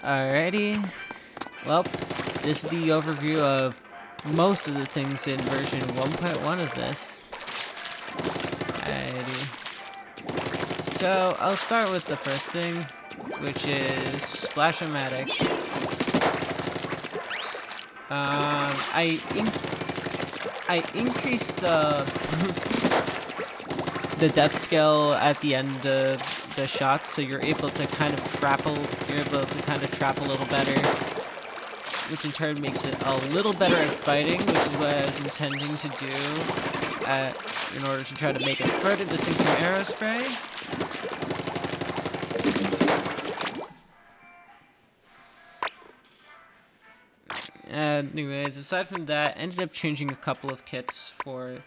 Alrighty. Well, this is the overview of most of the things in version 1.1 of this. Alrighty. So, I'll start with the first thing, which is Splash-O-Matic. I increased the the depth scale at the end of the shots, so you're able to kind of trap a little better, which in turn makes it a little better at fighting, which is what I was intending to do in order to try to make it further distinct from Aerospray. Anyways, aside from that, ended up changing a couple of kits for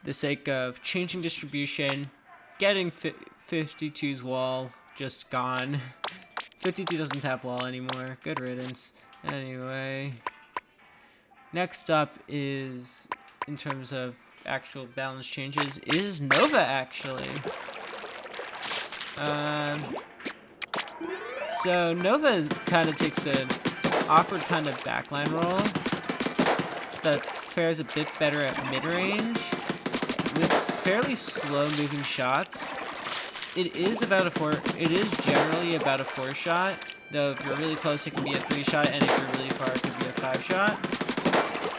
the sake of changing distribution, getting 52's wall just gone. 52 doesn't have wall anymore. Good riddance. Anyway, next up is, in terms of actual balance changes, is Nova actually. So Nova kind of takes an awkward kind of backline roll that fares a bit better at mid-range with fairly slow moving shots. It is generally about a 4-shot, though if you're really close it can be a 3-shot, and if you're really far it can be a 5-shot.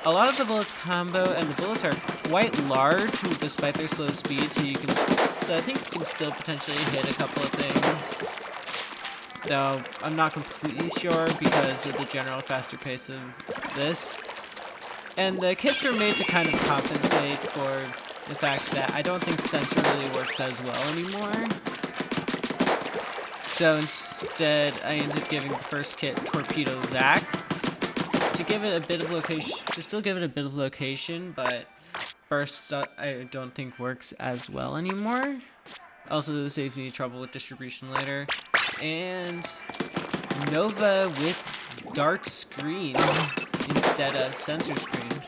A lot of the bullets combo, and the bullets are quite large despite their slow speed, so I think you can still potentially hit a couple of things. Though I'm not completely sure because of the general faster pace of this. And the kits were made to kind of compensate for the fact that I don't think Sensor really works as well anymore. So instead, I ended up giving the first kit Torpedo Vac to give it a bit of location, but Burst I don't think works as well anymore. Also saves me trouble with distribution later. And Nova with Dart Screen instead of Sensor Screen.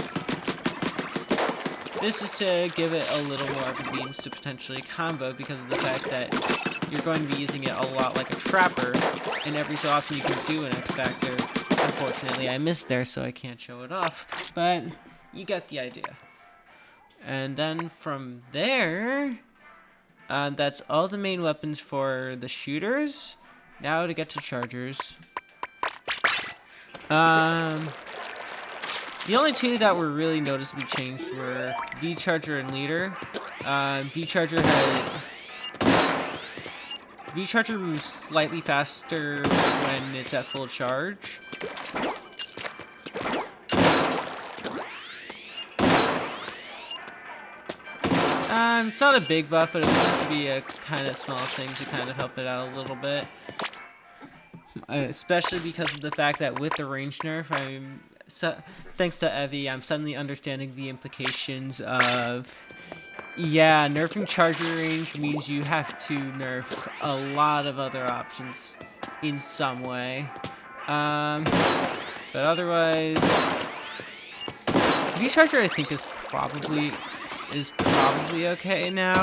This is to give it a little more of a means to potentially combo because of the fact that you're going to be using it a lot like a trapper, and every so often you can do an X Factor. Unfortunately, I missed there, so I can't show it off, but you get the idea. And then from there, that's all the main weapons for the shooters. Now to get to chargers. The only two that were really noticeably changed were V-Charger and Leader. V-Charger moves slightly faster when it's at full charge. It's not a big buff, but it's meant to be a kind of small thing to kind of help it out a little bit. Especially because of the fact that with the range nerf, thanks to Evie, I'm suddenly understanding the implications of, yeah, nerfing charger range means you have to nerf a lot of other options in some way. But otherwise, V-Charger I think is probably okay now,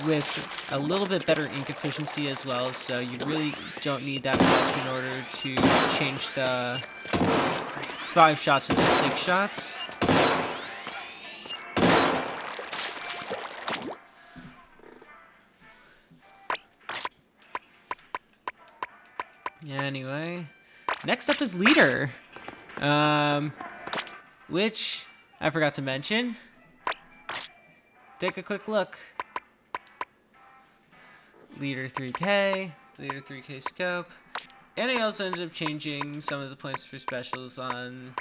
with a little bit better ink efficiency as well, so you really don't need that much in order to change the 5 shots into 6 shots. Anyway, next up is Leader, which I forgot to mention. Take a quick look. Leader 3K, Leader 3K scope, and I also ended up changing some of the points for specials on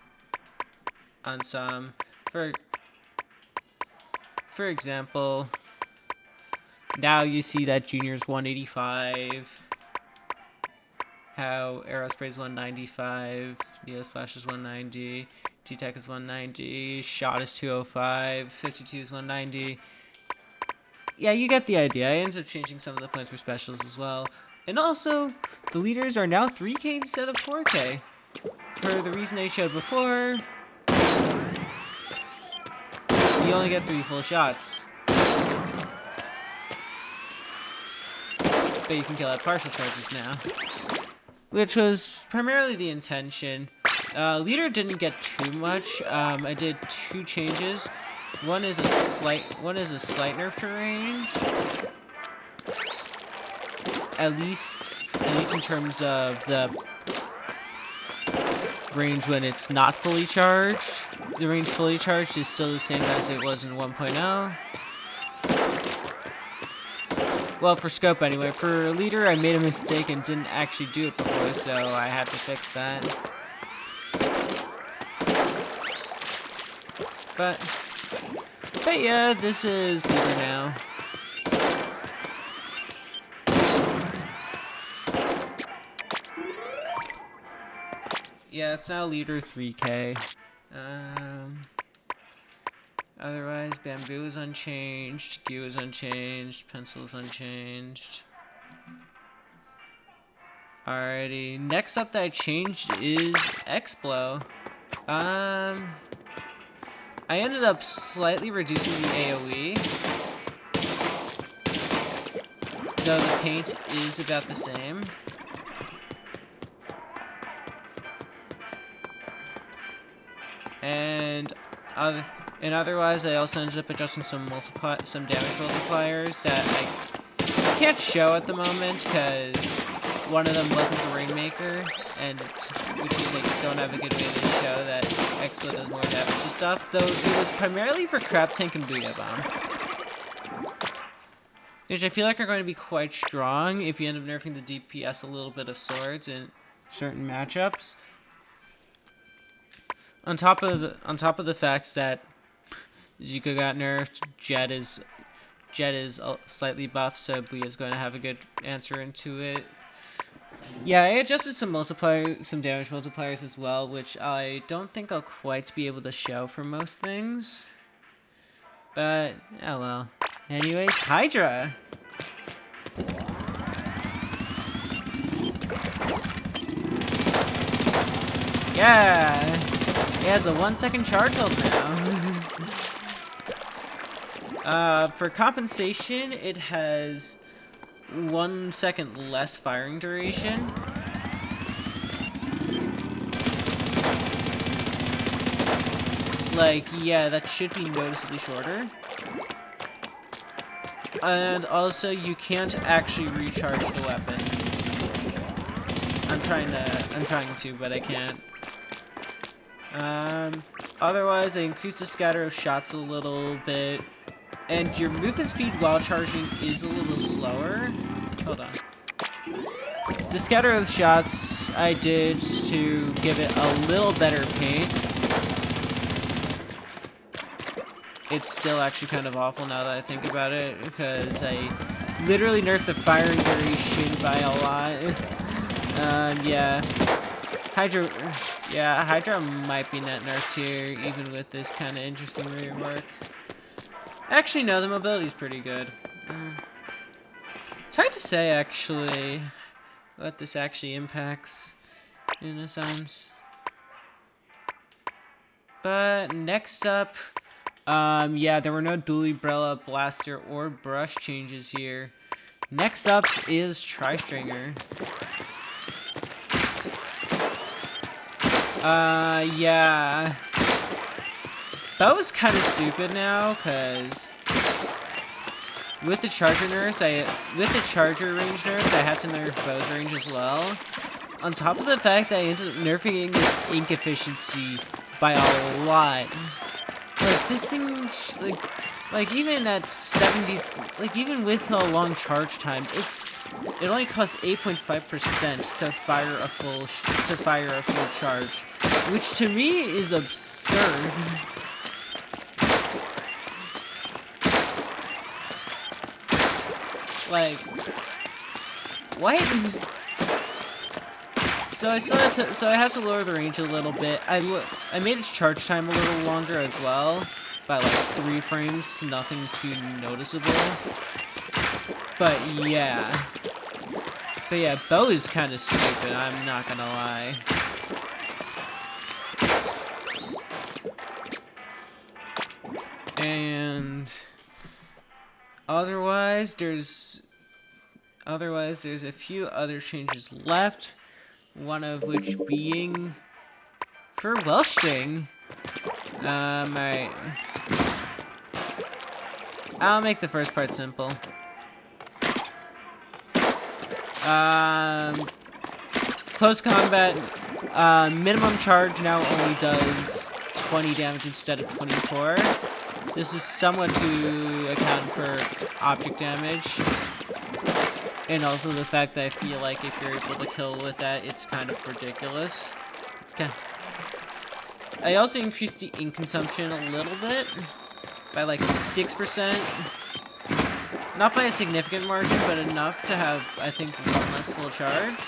some. For example, now you see that Junior's 185, how Aerospray's 195, Neo Splash is 190, T-Tech is 190, Shot is 205, 52 is 190. Yeah, you get the idea. I ended up changing some of the points for specials as well. And also, the leaders are now 3K instead of 4K. For the reason I showed before, you only get 3 full shots. But you can kill out partial charges now. which was primarily the intention. Leader didn't get too much. I did 2 changes. One is a slight nerf to range. At least in terms of the range when it's not fully charged. The range fully charged is still the same as it was in 1.0. Well, for scope anyway. For leader, I made a mistake and didn't actually do it before, so I had to fix that. But yeah, this is leader now. Yeah, it's now leader 3K. Otherwise, bamboo is unchanged, goo is unchanged, pencil is unchanged. Alrighty, next up that I changed is X-Blow. I ended up slightly reducing the AoE, though the paint is about the same. And otherwise, I also ended up adjusting some damage multipliers that I can't show at the moment because one of them wasn't the Rainmaker, and which means I don't have a good way to show that X-Blow does more damage and stuff. Though it was primarily for Crab Tank and Booyah Bomb, which I feel like are going to be quite strong if you end up nerfing the DPS a little bit of swords in certain matchups. On top of the facts that Zuko got nerfed, Jet is slightly buffed, so Booyah is going to have a good answer into it. Yeah, I adjusted some damage multipliers as well, which I don't think I'll quite be able to show for most things. But oh well. Anyways, Hydra. Yeah. It has a 1-second charge hold now. For compensation, it has 1 second less firing duration. Like, yeah, that should be noticeably shorter. And also, you can't actually recharge the weapon. I'm trying to, but I can't. Otherwise, I increased the scatter of shots a little bit, and your movement speed while charging is a little slower. Hold on. The scatter of shots I did to give it a little better paint. It's still actually kind of awful now that I think about it, because I literally nerfed the firing duration by a lot. Yeah. Hydra might be net nerfed here, even with this kind of interesting rework. Actually, no, the mobility's pretty good. It's hard to say, actually, what this actually impacts, in a sense. But next up, yeah, there were no dual umbrella, blaster, or brush changes here. Next up is Tri-Stringer. Yeah. That was kind of stupid now, because with the charger range nerfs, I had to nerf bow's range as well. On top of the fact that I ended up nerfing its ink efficiency by a lot. Like, this thing, like even at 70, like even with a long charge time, it only costs 8.5% to fire a full charge, which to me is absurd. Like, what? So I have to lower the range a little bit. I made its charge time a little longer as well, by like 3 frames, nothing too noticeable. But yeah, bow is kind of stupid, I'm not gonna lie. And otherwise there's a few other changes left. one of which being for Wellstring. Alright. I'll make the first part simple. Close combat, minimum charge now only does 20 damage instead of 24. This is somewhat to account for object damage. And also the fact that I feel like if you're able to kill with that, it's kind of ridiculous. I also increased the ink consumption a little bit, by like 6%. Not by a significant margin, but enough to have, I think, one less full charge.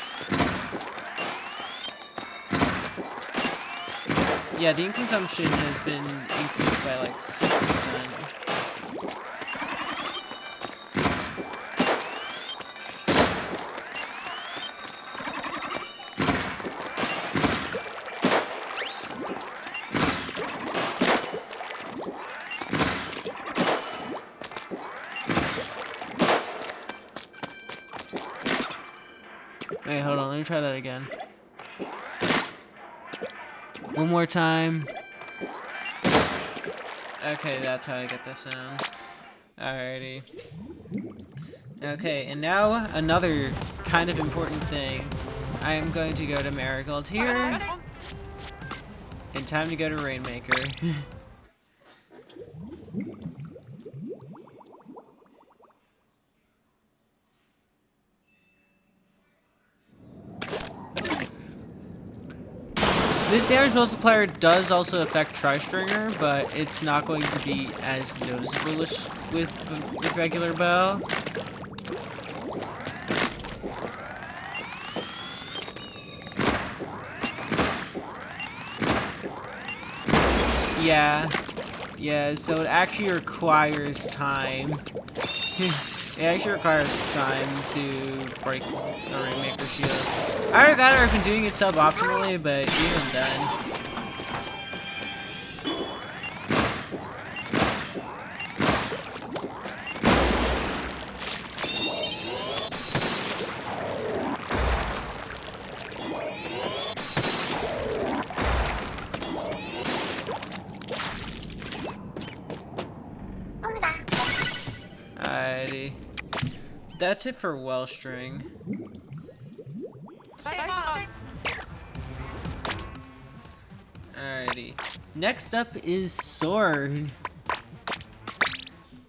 Yeah, the ink consumption has been increased by like 6%. Wait, hold on, let me try that again. One more time. Okay, that's how I get the sound. Alrighty. Okay, and now another kind of important thing. I am going to go to Marigold here. And time to go to Rainmaker. This damage multiplier does also affect Tri-Stringer, but it's not going to be as noticeable with regular bow. Yeah, so it actually requires time. It actually requires time to break the Rainmaker shield. Either that or I've been doing it suboptimally, but even then. Alrighty. That's it for Wellstring. Alrighty. Next up is Sword.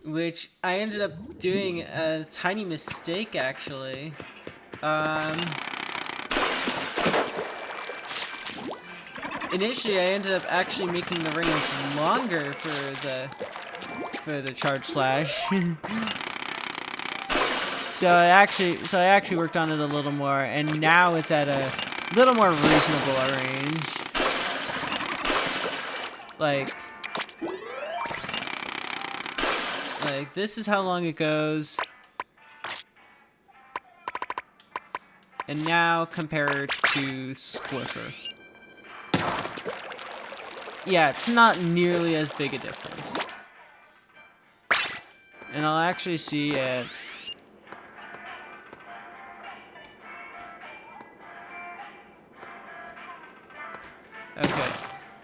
Which I ended up doing a tiny mistake, actually. Initially, I ended up actually making the range longer for the charge slash. So I actually worked on it a little more, and now it's at a little more reasonable range. Like this is how long it goes. And now compared to Squiffer. Yeah, it's not nearly as big a difference. And I'll actually see it. Okay,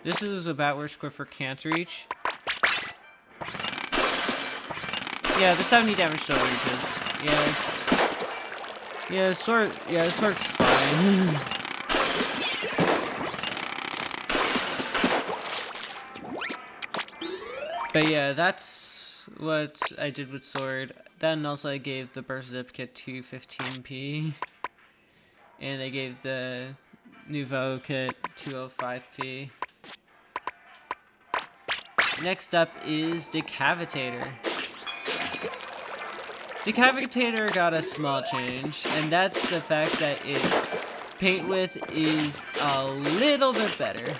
this is about where Squiffer can't reach. Yeah, the 70 damage still reaches. Yeah, Sword's fine. But yeah, that's what I did with Sword. Then also I gave the Burst Zip Kit 215p. And I gave the Nouveau Kit 205p. Next up is Decavitator. Decavitator got a small change, and that's the fact that its paint width is a little bit better.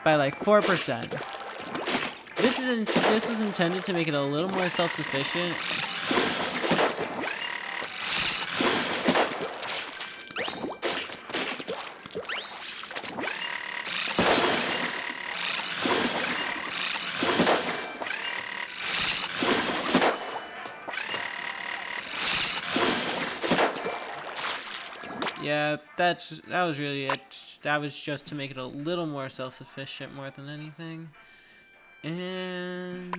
By like 4%. This was intended to make it a little more self-sufficient. Yeah, that was really it. That was just to make it a little more self-sufficient more than anything. And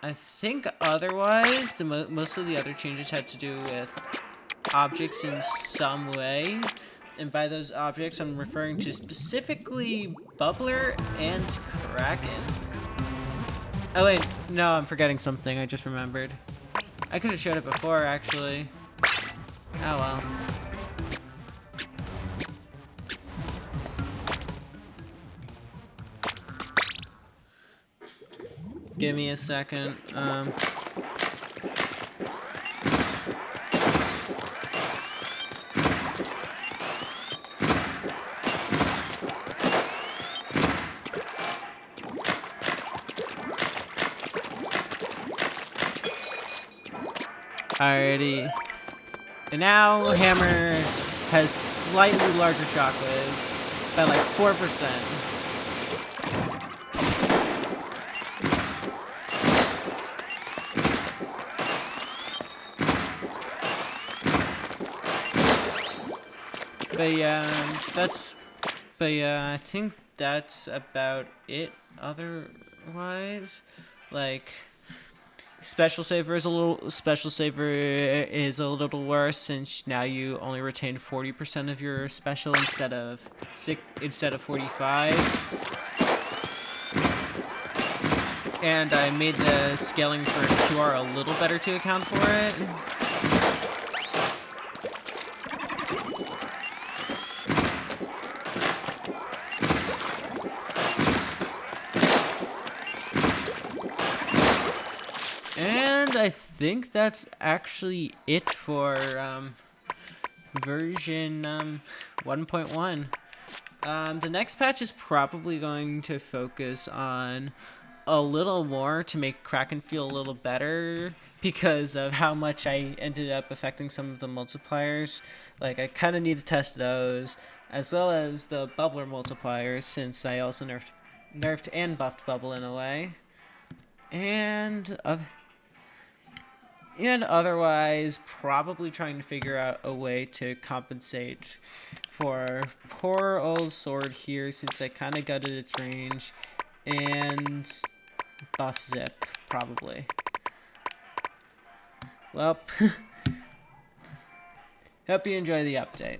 I think otherwise, most of the other changes had to do with objects in some way. And by those objects, I'm referring to specifically Bubbler and Kraken. Oh wait, no, I'm forgetting something. I just remembered. I could have showed it before, actually. Oh well. Give me a second. Alrighty. And now Hammer has slightly larger shockwaves by like 4%. But yeah, I think that's about it. Otherwise, like special saver is a little worse since now you only retain 40% of your special instead of 45. And I made the scaling for QR a little better to account for it. And I think that's actually it for version 1.1. The next patch is probably going to focus on a little more to make Kraken feel a little better because of how much I ended up affecting some of the multipliers. Like, I kind of need to test those, as well as the Bubbler multipliers, since I also nerfed and buffed Bubble in a way. And otherwise, probably trying to figure out a way to compensate for poor old Sword here, since I kind of gutted its range, and buff Zip, probably. Well, hope you enjoy the update.